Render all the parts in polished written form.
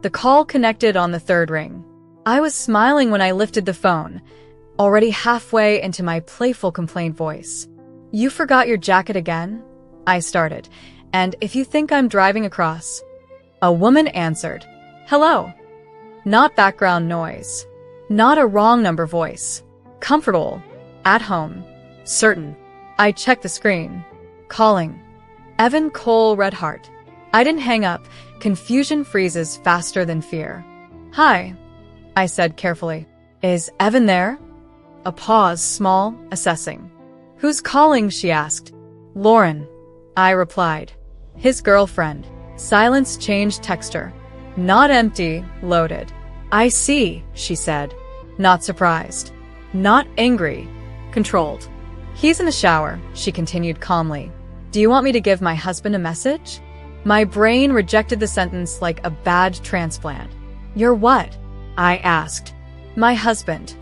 The call connected on the third ring. I was smiling when I lifted the phone, already halfway into my playful complaint voice. "You forgot your jacket again?" I started. "And if you think I'm driving across..." A woman answered. "Hello." Not background noise. Not a wrong number voice. Comfortable. At home. Certain. I checked the screen. Calling. Evan Cole Redheart. I didn't hang up. Confusion freezes faster than fear. "Hi," I said carefully. "Is Evan there?" A pause, small, assessing. "Who's calling?" she asked. "Lauren," I replied. "His girlfriend." Silence changed texture. Not empty, loaded. "I see," she said. Not surprised. Not angry. Controlled. "He's in the shower," she continued calmly. "Do you want me to give my husband a message?" My brain rejected the sentence like a bad transplant. "You're what?" I asked. "My husband."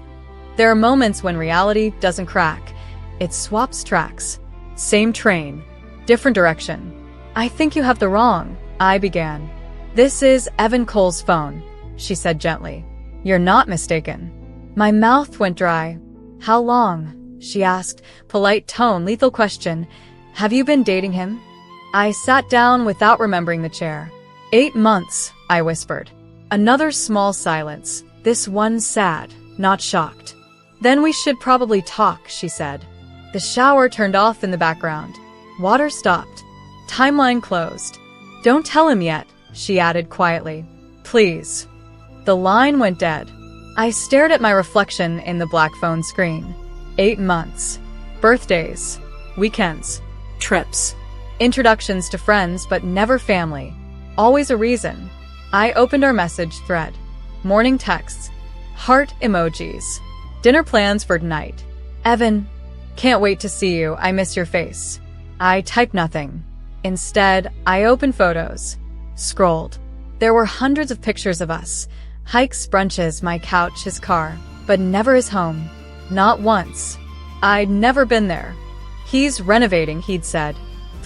There are moments when reality doesn't crack. It swaps tracks. Same train. Different direction. "I think you have the wrong," I began. "This is Evan Cole's phone," she said gently. "You're not mistaken." My mouth went dry. "How long?" she asked, polite tone, lethal question. "Have you been dating him?" I sat down without remembering the chair. 8 months, I whispered. Another small silence, this one sad, not shocked. "Then we should probably talk," she said. The shower turned off in the background. Water stopped. Timeline closed. "Don't tell him yet," she added quietly. "Please." The line went dead. I stared at my reflection in the black phone screen. 8 months. Birthdays. Weekends. Trips. Introductions to friends, but never family. Always a reason. I opened our message thread. Morning texts. Heart emojis. Dinner plans for tonight. "Evan, can't wait to see you. I miss your face." I typed nothing. Instead, I opened photos. Scrolled. There were hundreds of pictures of us. Hikes, brunches, my couch, his car. But never his home. Not once. I'd never been there. "He's renovating," he'd said.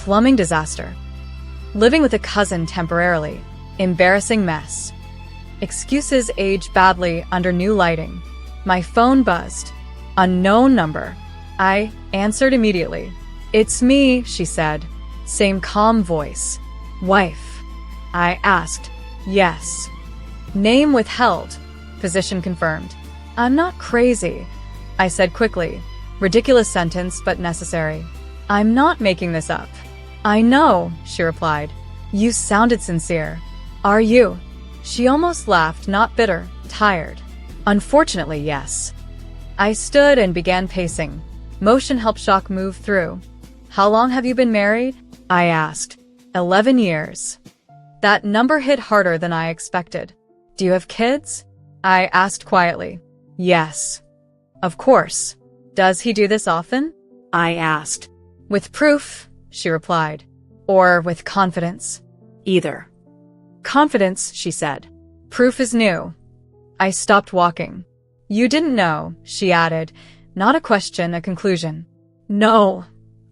Plumbing disaster. Living with a cousin temporarily. Embarrassing mess. Excuses age badly under new lighting. My phone buzzed. Unknown number. I answered immediately. "It's me," she said. Same calm voice. "Wife?" I asked. "Yes." Name withheld. Position confirmed. "I'm not crazy," I said quickly. Ridiculous sentence, but necessary. "I'm not making this up." "I know," she replied. "You sounded sincere." "Are you?" She almost laughed, not bitter, tired. "Unfortunately, yes." I stood and began pacing. Motion helped shock move through. "How long have you been married?" I asked. 11 years. That number hit harder than I expected. "Do you have kids?" I asked quietly. "Yes." "Of course. Does he do this often?" I asked. "With proof," she replied. "Or with confidence?" "Either." "Confidence," she said. "Proof is new." I stopped walking. "You didn't know," she added. Not a question, a conclusion. "No,"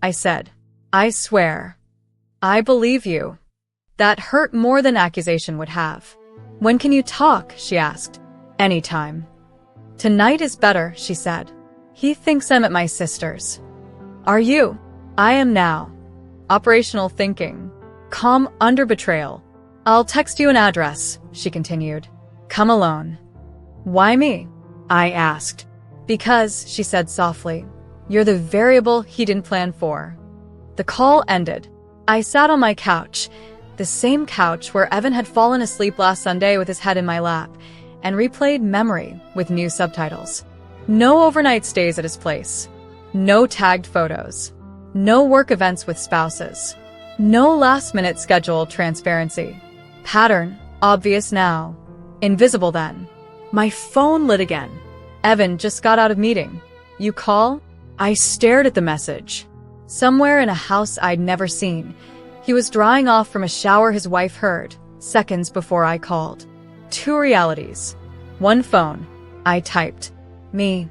I said. "I swear." "I believe you." That hurt more than accusation would have. "When can you talk?" she asked. "Anytime." "Tonight is better," she said. "He thinks I'm at my sister's." "Are you?" "I am now." Operational thinking. Calm under betrayal. "I'll text you an address," she continued. "Come alone." "Why me?" I asked. "Because," she said softly, "you're the variable he didn't plan for." The call ended. I sat on my couch, the same couch where Evan had fallen asleep last Sunday with his head in my lap, and replayed memory with new subtitles. No overnight stays at his place. No tagged photos. No work events with spouses. No last-minute schedule transparency. Pattern, obvious now. Invisible then. My phone lit again. "Evan just got out of meeting. You call?" I stared at the message. Somewhere in a house I'd never seen. He was drying off from a shower his wife heard, seconds before I called. 2 realities. 1 phone. I typed. "Me."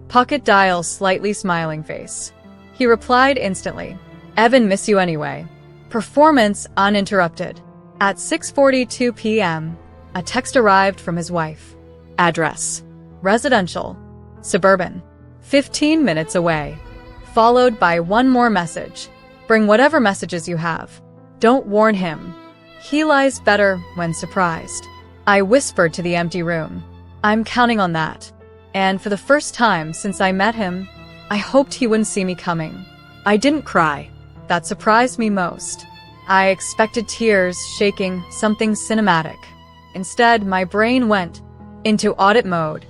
Pocket dial, slightly smiling face. He replied instantly. "Evan, miss you anyway." Performance uninterrupted. At 6:42 p.m., A text arrived from his wife. Address: residential, suburban, 15 minutes away. Followed by one more message. Bring whatever messages you have. Don't warn him. He lies better when surprised. I whispered to the empty room. I'm counting on that. And for the first time since I met him, I hoped he wouldn't see me coming. I didn't cry. That surprised me most. I expected tears, shaking, something cinematic. Instead, my brain went into audit mode.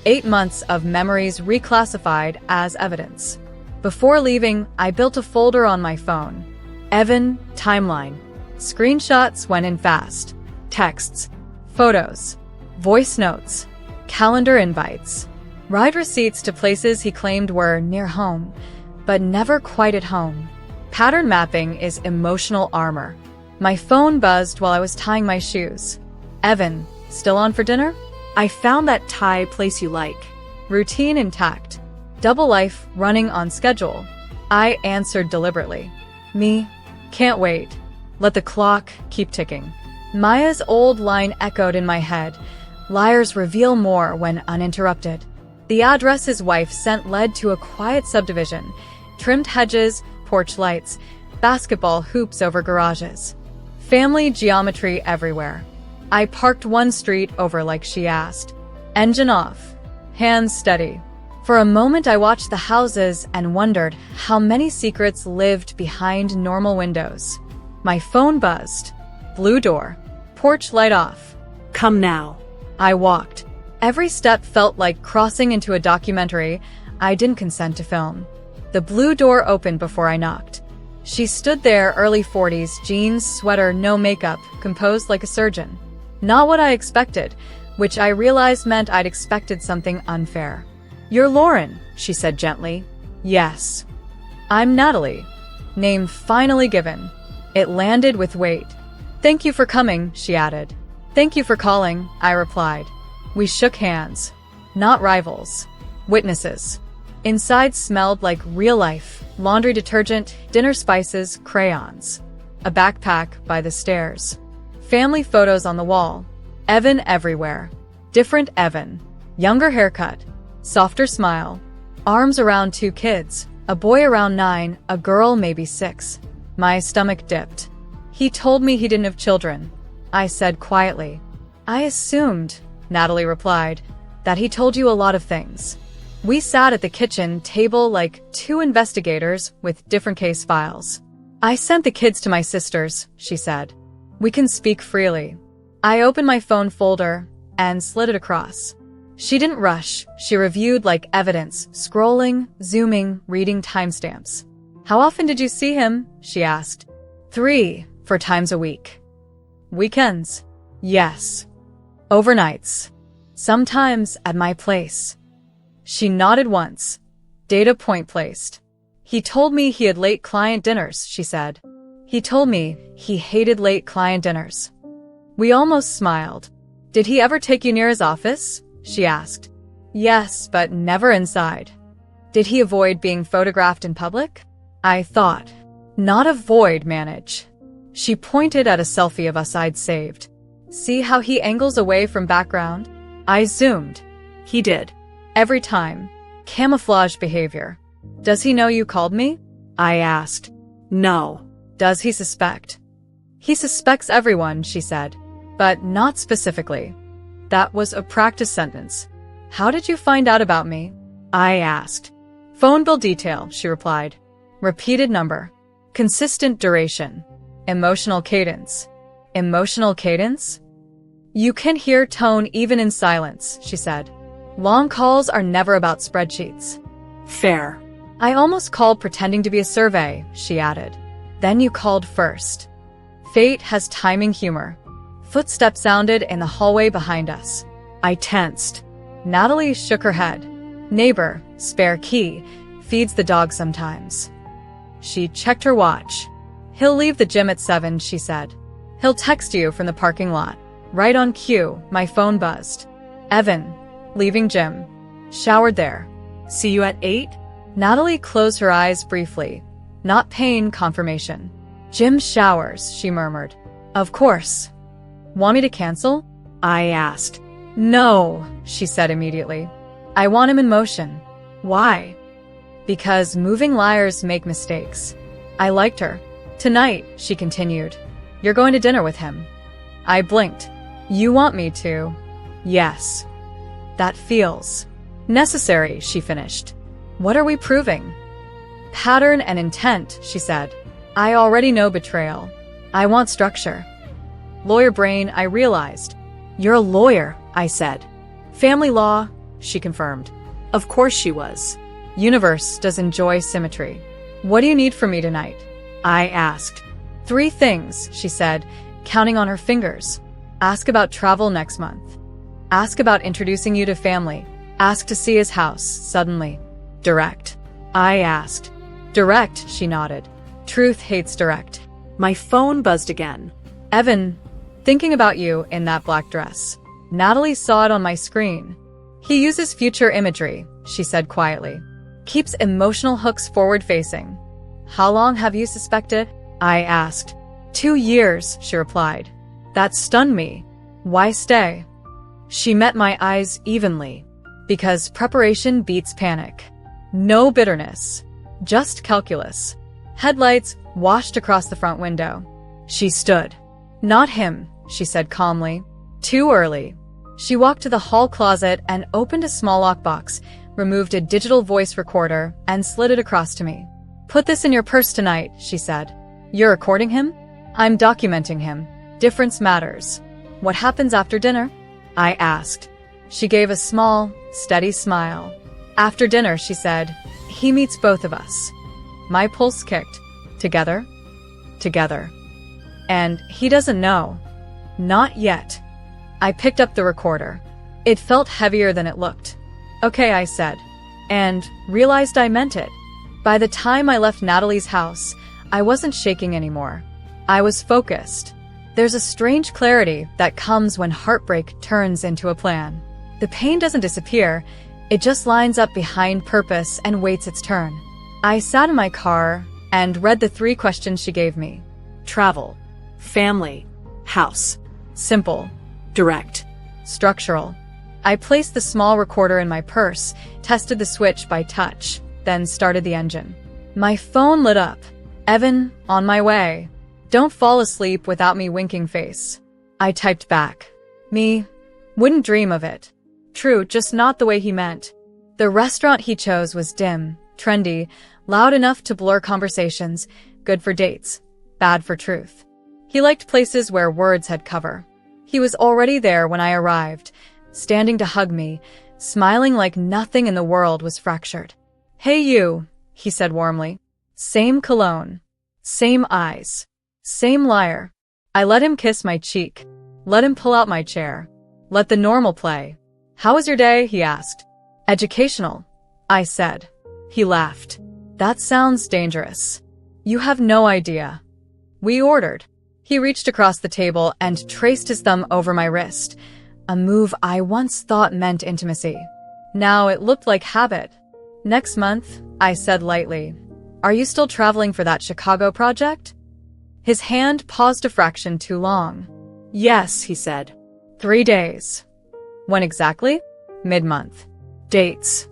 8 months of memories reclassified as evidence. Before leaving, I built a folder on my phone. Evan, timeline. Screenshots went in fast. Texts, photos, voice notes, calendar invites, ride receipts to places he claimed were near home, but never quite at home. Pattern mapping is emotional armor. My phone buzzed while I was tying my shoes. Evan, still on for dinner? I found that Thai place you like. Routine intact. Double life running on schedule. I answered deliberately. Me? Can't wait. Let the clock keep ticking. Maya's old line echoed in my head. Liars reveal more when uninterrupted. The address his wife sent led to a quiet subdivision. Trimmed hedges, porch lights, basketball hoops over garages. Family geometry everywhere. I parked one street over like she asked. Engine off. Hands steady. For a moment I watched the houses and wondered how many secrets lived behind normal windows. My phone buzzed. Blue door. Porch light off. Come now. I walked. Every step felt like crossing into a documentary I didn't consent to film. The blue door opened before I knocked. She stood there, early 40s, jeans, sweater, no makeup, composed like a surgeon. Not what I expected, which I realized meant I'd expected something unfair. You're Lauren, she said gently. Yes. I'm Natalie. Name finally given. It landed with weight. Thank you for coming, she added. Thank you for calling, I replied. We shook hands. Not rivals. Witnesses. Inside smelled like real life. Laundry detergent, dinner spices, crayons. A backpack by the stairs. Family photos on the wall. Evan everywhere. Different Evan. Younger haircut. Softer smile. Arms around 2 kids. A boy around 9, a girl maybe 6. My stomach dipped. He told me he didn't have children. I said quietly. I assumed, Natalie replied, that he told you a lot of things. We sat at the kitchen table like 2 investigators with different case files. I sent the kids to my sisters, she said. We can speak freely. I opened my phone folder and slid it across. She didn't rush. She reviewed like evidence, scrolling, zooming, reading timestamps. How often did you see him? She asked. 3, 4 times a week. Weekends? Yes. Overnights. Sometimes at my place. She nodded once. Data point placed. He told me he had late client dinners, she said. He told me he hated late client dinners. We almost smiled. Did he ever take you near his office? She asked. Yes, but never inside. Did he avoid being photographed in public? I thought. Not avoid, manage. She pointed at a selfie of us I'd saved. See how he angles away from background? I zoomed. He did. Every time. Camouflage behavior. Does he know you called me? I asked. No. Does he suspect? He suspects everyone, she said. But not specifically. That was a practice sentence. How did you find out about me? I asked. Phone bill detail, she replied. Repeated number. Consistent duration. Emotional cadence. Emotional cadence? You can hear tone even in silence, she said. Long calls are never about spreadsheets. Fair. I almost called pretending to be a survey, she added. Then you called first. Fate has timing humor. Footsteps sounded in the hallway behind us. I tensed. Natalie shook her head. Neighbor, spare key, feeds the dog sometimes. She checked her watch. He'll leave the gym at 7, she said. He'll text you from the parking lot. Right on cue, my phone buzzed. Evan, leaving gym. Showered there. See you at 8? Natalie closed her eyes briefly. Not pain, confirmation. Gym showers, she murmured. Of course. Want me to cancel? I asked. No, she said immediately. I want him in motion. Why? Because moving liars make mistakes. I liked her. Tonight, she continued. You're going to dinner with him. I blinked. You want me to? Yes. That feels necessary, she finished. What are we proving? Pattern and intent, she said. I already know betrayal. I want structure. Lawyer brain, I realized. You're a lawyer, I said. Family law, she confirmed. Of course she was. Universe does enjoy symmetry. What do you need from me tonight? I asked. 3 things, she said, counting on her fingers. Ask about travel next month. Ask about introducing you to family. Ask to see his house, suddenly. Direct. I asked. Direct, she nodded. Truth hates direct. My phone buzzed again. Evan, thinking about you in that black dress. Natalie saw it on my screen. He uses future imagery, she said quietly. Keeps emotional hooks forward-facing. How long have you suspected? I asked. 2 years, she replied. That stunned me. Why stay? She met my eyes evenly. Because preparation beats panic. No bitterness. Just calculus. Headlights washed across the front window. She stood. Not him, she said calmly. Too early. She walked to the hall closet and opened a small lockbox, removed a digital voice recorder, and slid it across to me. Put this in your purse tonight, she said. You're recording him? I'm documenting him. Difference matters. What happens after dinner? I asked. She gave a small, steady smile. After dinner, she said, he meets both of us. My pulse kicked. Together? Together. And he doesn't know. Not yet. I picked up the recorder. It felt heavier than it looked. Okay, I said. And realized I meant it. By the time I left Natalie's house, I wasn't shaking anymore. I was focused. There's a strange clarity that comes when heartbreak turns into a plan. The pain doesn't disappear, it just lines up behind purpose and waits its turn. I sat in my car and read the 3 questions she gave me. Travel. Family. House. Simple. Direct. Structural. I placed the small recorder in my purse, tested the switch by touch, then started the engine. My phone lit up. Evan, on my way. Don't fall asleep without me winking face. I typed back. Me. Wouldn't dream of it. True, just not the way he meant. The restaurant he chose was dim, trendy, loud enough to blur conversations, good for dates, bad for truth. He liked places where words had cover. He was already there when I arrived, standing to hug me, smiling like nothing in the world was fractured. Hey you, he said warmly. Same cologne. Same eyes. Same liar. I let him kiss my cheek. Let him pull out my chair. Let the normal play. How was your day? He asked. Educational, I said. He laughed. That sounds dangerous. You have no idea. We ordered. He reached across the table and traced his thumb over my wrist, a move I once thought meant intimacy. Now it looked like habit. Next month, I said lightly. Are you still traveling for that Chicago project? His hand paused a fraction too long. Yes, he said. 3 days. When exactly? Mid-month. Dates.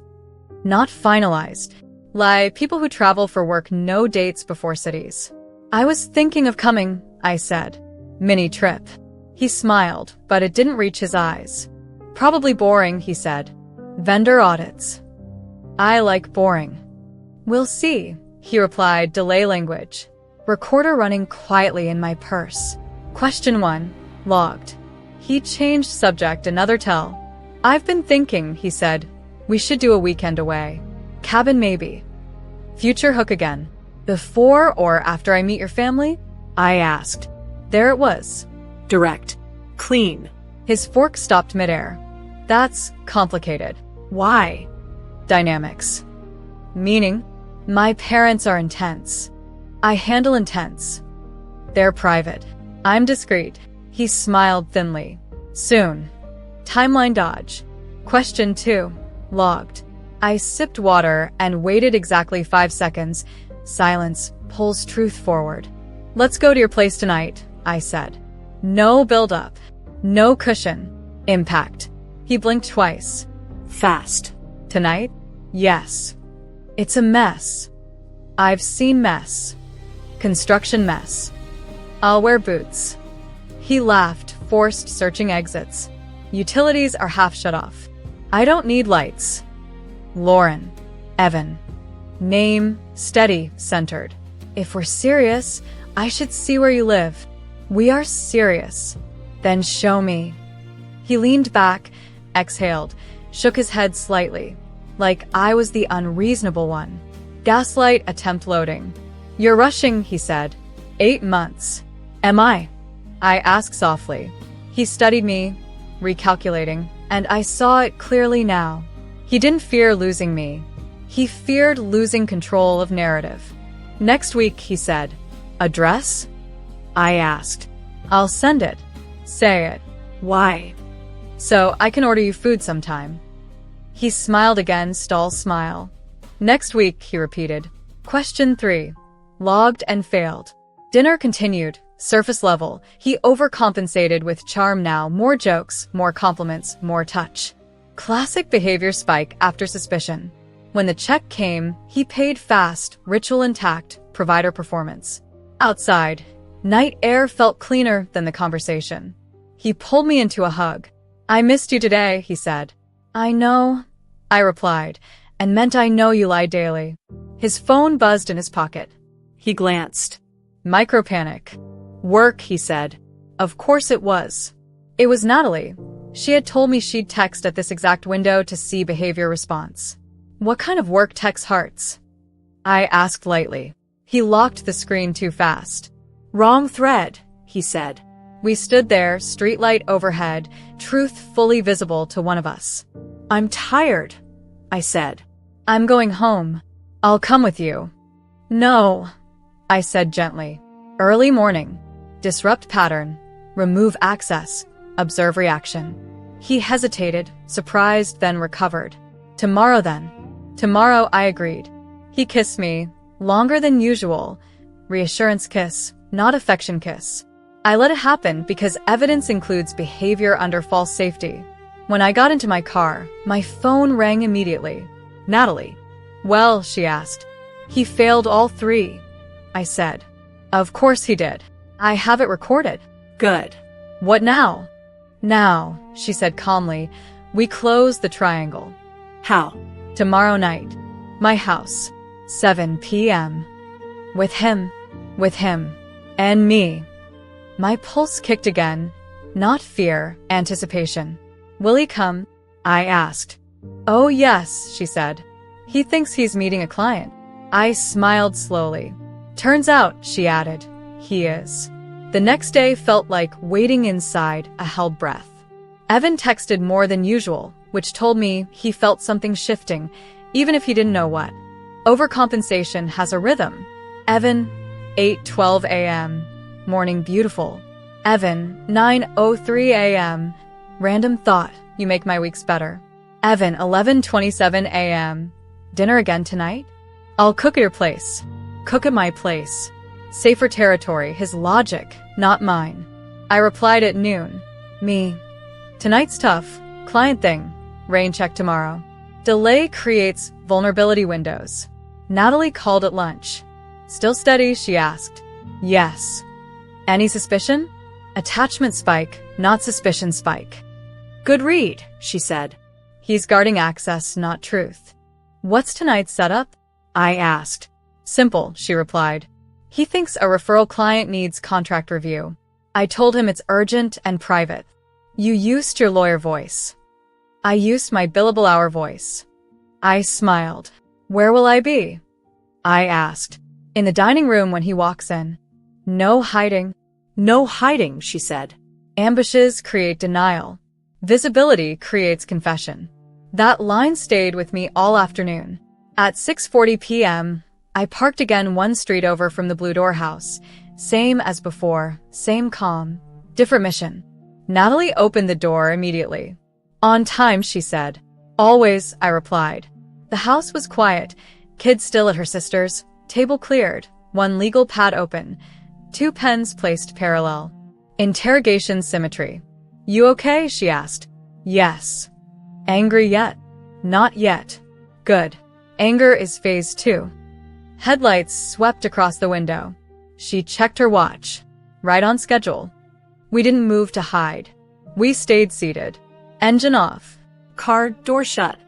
Not finalized. Lie, people who travel for work know dates before cities. I was thinking of coming, I said. Mini trip. He smiled, but it didn't reach his eyes. Probably boring, he said. Vendor audits. I like boring. We'll see, he replied, delay language. Recorder running quietly in my purse. Question 1. Logged. He changed subject, another tell. I've been thinking, he said. We should do a weekend away. Cabin maybe. Future hook again. Before or after I meet your family? I asked. There it was. Direct. Clean. His fork stopped midair. That's complicated. Why? Dynamics. Meaning? My parents are intense. I handle intense. They're private. I'm discreet. He smiled thinly. Soon. Timeline dodge. Question 2. Logged. I sipped water and waited exactly 5 seconds. Silence pulls truth forward. Let's go to your place tonight, I said. No build-up. No cushion. Impact. He blinked twice. Fast. Tonight? Yes. It's a mess. I've seen mess. Construction mess. I'll wear boots. He laughed, forced searching exits. Utilities are half shut off. I don't need lights. Lauren. Evan. Name, steady, centered. If we're serious, I should see where you live. We are serious. Then show me. He leaned back, exhaled, shook his head slightly, like I was the unreasonable one. Gaslight attempt loading. You're rushing, he said. 8 months. Am I? I asked softly. He studied me, recalculating, and I saw it clearly now. He didn't fear losing me. He feared losing control of narrative. Next week, he said. Address? I asked. I'll send it. Say it. Why? So I can order you food sometime. He smiled again, stall smile. Next week, he repeated. Question 3. Logged and failed. Dinner continued, surface level. He overcompensated with charm now, more jokes, more compliments, more touch. Classic behavior spike after suspicion. When the check came, he paid fast, ritual intact, provider performance. Outside, night air felt cleaner than the conversation. He pulled me into a hug. I missed you today, he said. I know, I replied, and meant I know you lie daily. His phone buzzed in his pocket. He glanced. Micropanic. Work, he said. Of course it was. It was Natalie. She had told me she'd text at this exact window to see behavior response. What kind of work texts hearts? I asked lightly. He locked the screen too fast. Wrong thread, he said. We stood there, streetlight overhead, truth fully visible to one of us. I'm tired, I said. I'm going home. I'll come with you. No, I said gently. Early morning. Disrupt pattern. Remove access. Observe reaction. He hesitated, surprised, then recovered. Tomorrow then. Tomorrow, I agreed. He kissed me, longer than usual. Reassurance kiss, not affection kiss. I let it happen because evidence includes behavior under false safety. When I got into my car, my phone rang immediately. Natalie. Well, she asked. He failed all 3. I said. Of course he did. I have it recorded. Good. What now? Now, she said calmly, we close the triangle. How? Tomorrow night. My house. 7 p.m. With him. With him. And me. My pulse kicked again. Not fear, anticipation. Will he come? I asked. Oh yes, she said. He thinks he's meeting a client. I smiled slowly. Turns out, she added, he is. The next day felt like waiting inside a held breath. Evan texted more than usual, which told me he felt something shifting, even if he didn't know what. Overcompensation has a rhythm. Evan, 8:12 a.m. Morning beautiful. Evan, 9:03 a.m. Random thought, you make my weeks better. Evan, 11:27 a.m. Dinner again tonight? I'll cook at your place. Cook at my place. Safer territory, his logic, not mine. I replied at noon. Me. Tonight's tough. Client thing. Rain check tomorrow. Delay creates vulnerability windows. Natalie called at lunch. Still steady, she asked. Yes. Any suspicion? Attachment spike, not suspicion spike. Good read, she said. He's guarding access, not truth. What's tonight's setup? I asked. Simple, she replied. He thinks a referral client needs contract review. I told him it's urgent and private. You used your lawyer voice. I used my billable hour voice. I smiled. Where will I be? I asked. In the dining room when he walks in. No hiding. No hiding, she said. Ambushes create denial. Visibility creates confession. That line stayed with me all afternoon. At 6:40 p.m., I parked again one street over from the Blue Door house. Same as before, same calm, different mission. Natalie opened the door immediately. On time, she said. Always, I replied. The house was quiet, kids still at her sister's, table cleared, one legal pad open, 2 pens placed parallel. Interrogation symmetry. You okay? She asked. Yes. Angry yet? Not yet. Good. Anger is phase 2. Headlights swept across the window. She checked her watch. Right on schedule. We didn't move to hide. We stayed seated. Engine off. Car door shut.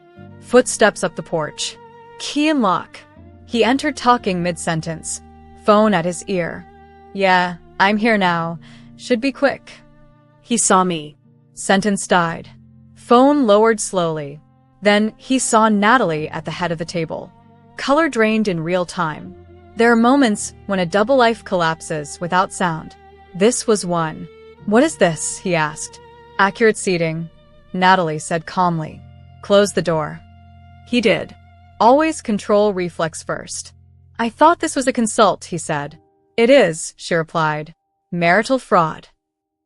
Footsteps up the porch. Key and lock. He entered talking mid-sentence. Phone at his ear. Yeah, I'm here now. Should be quick. He saw me. Sentence died. Phone lowered slowly. Then he saw Natalie at the head of the table. Color drained in real time. There are moments when a double life collapses without sound. This was one. What is this? He asked. Accurate seating, Natalie said calmly. Close the door. He did. Always control reflex first. I thought this was a consult, he said. It is, she replied. Marital fraud.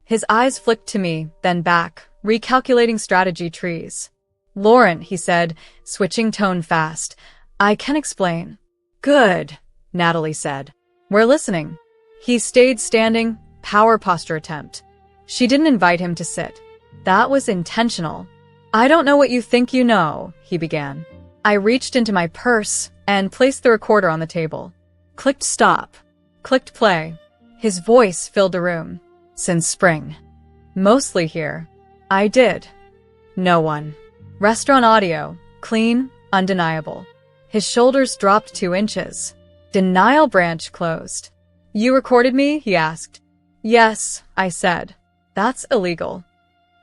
His eyes flicked to me, then back, recalculating strategy trees. Lauren, he said, switching tone fast. I can explain. Good, Natalie said. We're listening. He stayed standing, power posture attempt. She didn't invite him to sit. That was intentional. I don't know what you think you know, he began. I reached into my purse and placed the recorder on the table. Clicked stop. Clicked play. His voice filled the room. Since spring. Mostly here. I did. No one. Restaurant audio. Clean, undeniable. His shoulders dropped 2 inches. Denial branch closed. You recorded me? He asked. Yes, I said. That's illegal.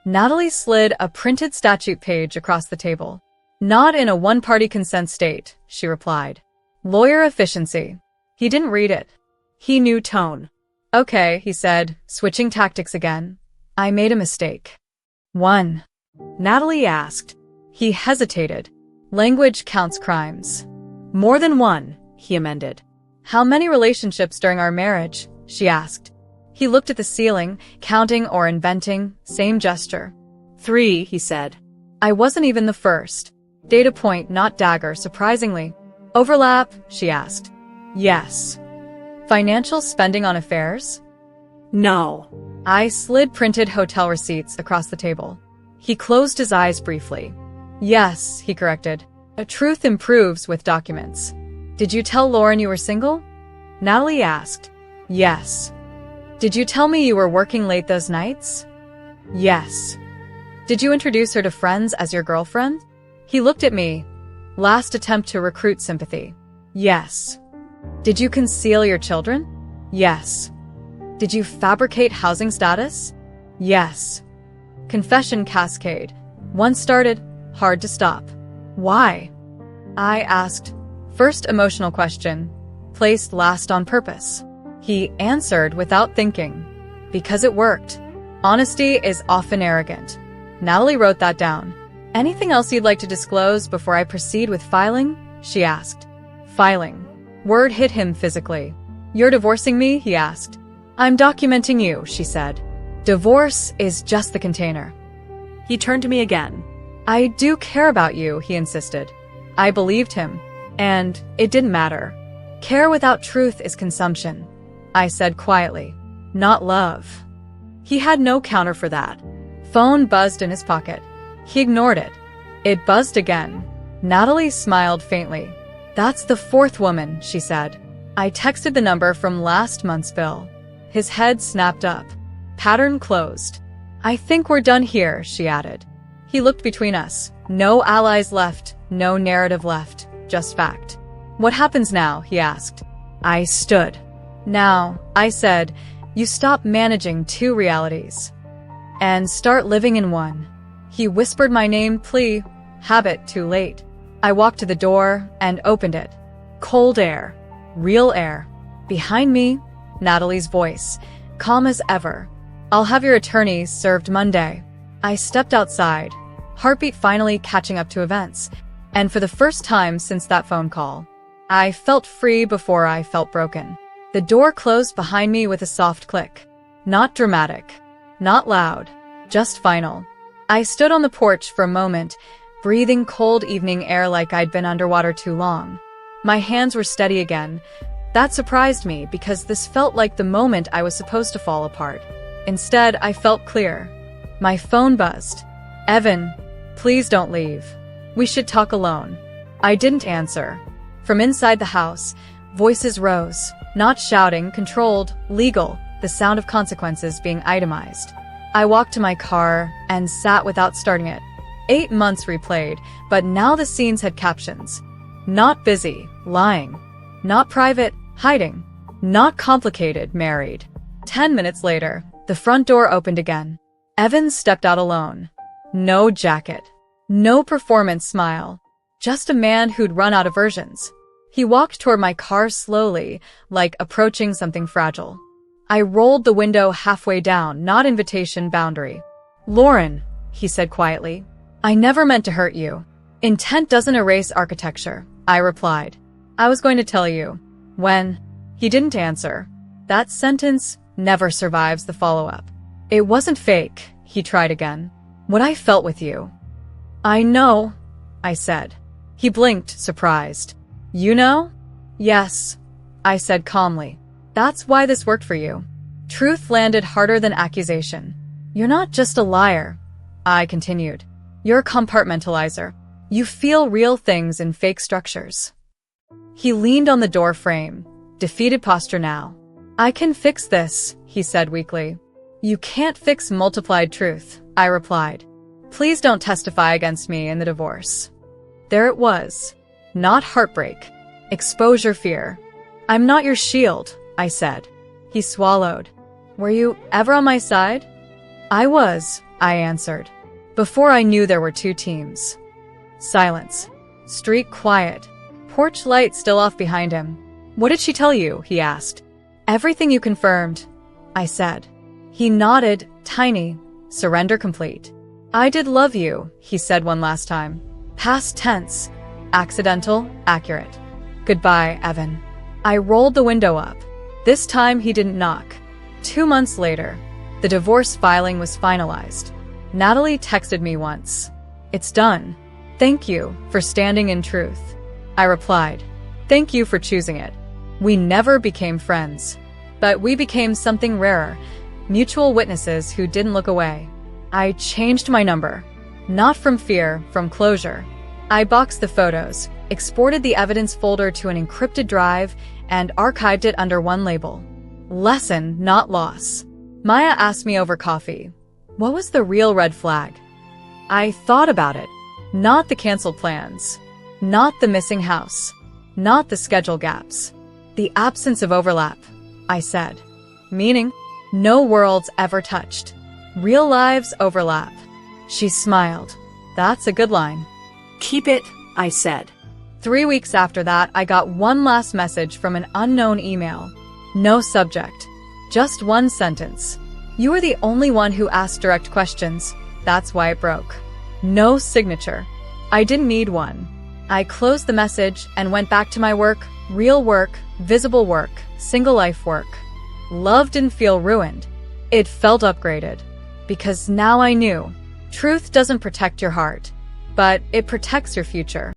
Natalie slid a printed statute page across the table. Not in a one-party consent state, she replied. Lawyer efficiency. He didn't read it. He knew tone. Okay, he said, switching tactics again. I made a mistake. 1. Natalie asked. He hesitated. Language counts crimes. More than 1, he amended. How many relationships during our marriage? She asked. He looked at the ceiling, counting or inventing, same gesture. 3, he said. I wasn't even the first. Data point, not dagger, surprisingly. Overlap? She asked. Yes. Financial spending on affairs? No. I slid printed hotel receipts across the table. He closed his eyes briefly. Yes, he corrected. A truth improves with documents. Did you tell Lauren you were single? Natalie asked. Yes. Did you tell me you were working late those nights? Yes. Did you introduce her to friends as your girlfriend? He looked at me. Last attempt to recruit sympathy. Yes. Did you conceal your children? Yes. Did you fabricate housing status? Yes. Confession cascade. Once started, hard to stop. Why? I asked. First emotional question. Placed last on purpose. He answered without thinking. Because it worked. Honesty is often arrogant. Natalie wrote that down. Anything else you'd like to disclose before I proceed with filing? She asked. Filing. Word hit him physically. You're divorcing me? He asked. I'm documenting you, she said. Divorce is just the container. He turned to me again. I do care about you, he insisted. I believed him. And it didn't matter. Care without truth is consumption. I said quietly. Not love. He had no counter for that. Phone buzzed in his pocket. He ignored it. It buzzed again. Natalie smiled faintly. That's the 4th woman, she said. I texted the number from last month's bill. His head snapped up. Pattern closed. I think we're done here, she added. He looked between us. No allies left, no narrative left, just fact. What happens now? He asked. I stood. Now, I said, you stop managing 2 realities and start living in one. He whispered my name, plea, habit, too late. I walked to the door and opened it. Cold air. Real air. Behind me, Natalie's voice, calm as ever. I'll have your attorneys served Monday. I stepped outside, heartbeat finally catching up to events, and for the first time since that phone call, I felt free before I felt broken. The door closed behind me with a soft click. Not dramatic. Not loud. Just final. I stood on the porch for a moment, breathing cold evening air like I'd been underwater too long. My hands were steady again. That surprised me because this felt like the moment I was supposed to fall apart. Instead, I felt clear. My phone buzzed. Evan, please don't leave. We should talk alone. I didn't answer. From inside the house, voices rose, not shouting, controlled, legal, the sound of consequences being itemized. I walked to my car and sat without starting it. 8 months replayed, but now the scenes had captions. Not busy, lying. Not private, hiding. Not complicated, married. 10 minutes later, the front door opened again. Evan stepped out alone. No jacket. No performance smile. Just a man who'd run out of versions. He walked toward my car slowly, like approaching something fragile. I rolled the window halfway down, not invitation, boundary. Lauren, he said quietly, I never meant to hurt you. Intent doesn't erase architecture, I replied. I was going to tell you. When? He didn't answer. That sentence never survives the follow-up. It wasn't fake, he tried again. What I felt with you. I know, I said. He blinked, surprised. You know? Yes, I said calmly. That's why this worked for you. Truth landed harder than accusation. You're not just a liar, I continued. You're a compartmentalizer. You feel real things in fake structures. He leaned on the door frame, defeated posture now. I can fix this, he said weakly. You can't fix multiplied truth, I replied. Please don't testify against me in the divorce. There it was. Not heartbreak. Exposure fear. I'm not your shield, I said. He swallowed. Were you ever on my side? I was, I answered. Before I knew there were 2 teams. Silence. Street quiet. Porch light still off behind him. What did she tell you? He asked. Everything you confirmed, I said. He nodded, tiny, surrender complete. I did love you, he said one last time. Past tense. Accidental, accurate. Goodbye, Evan. I rolled the window up. This time he didn't knock. 2 months later, the divorce filing was finalized. Natalie texted me once. It's done. Thank you for standing in truth. I replied. Thank you for choosing it. We never became friends, but we became something rarer, mutual witnesses who didn't look away. I changed my number. Not from fear, from closure. I boxed the photos, exported the evidence folder to an encrypted drive, and archived it under one label. Lesson, not loss. Maya asked me over coffee, what was the real red flag? I thought about it. Not the canceled plans. Not the missing house. Not the schedule gaps. The absence of overlap, I said. Meaning, no worlds ever touched. Real lives overlap. She smiled. That's a good line. Keep it, I said. 3 weeks after that, I got one last message from an unknown email. No subject. Just one sentence. You were the only one who asked direct questions. That's why it broke. No signature. I didn't need one. I closed the message and went back to my work, real work, visible work, single life work. Love didn't feel ruined. It felt upgraded. Because now I knew, truth doesn't protect your heart, but it protects your future.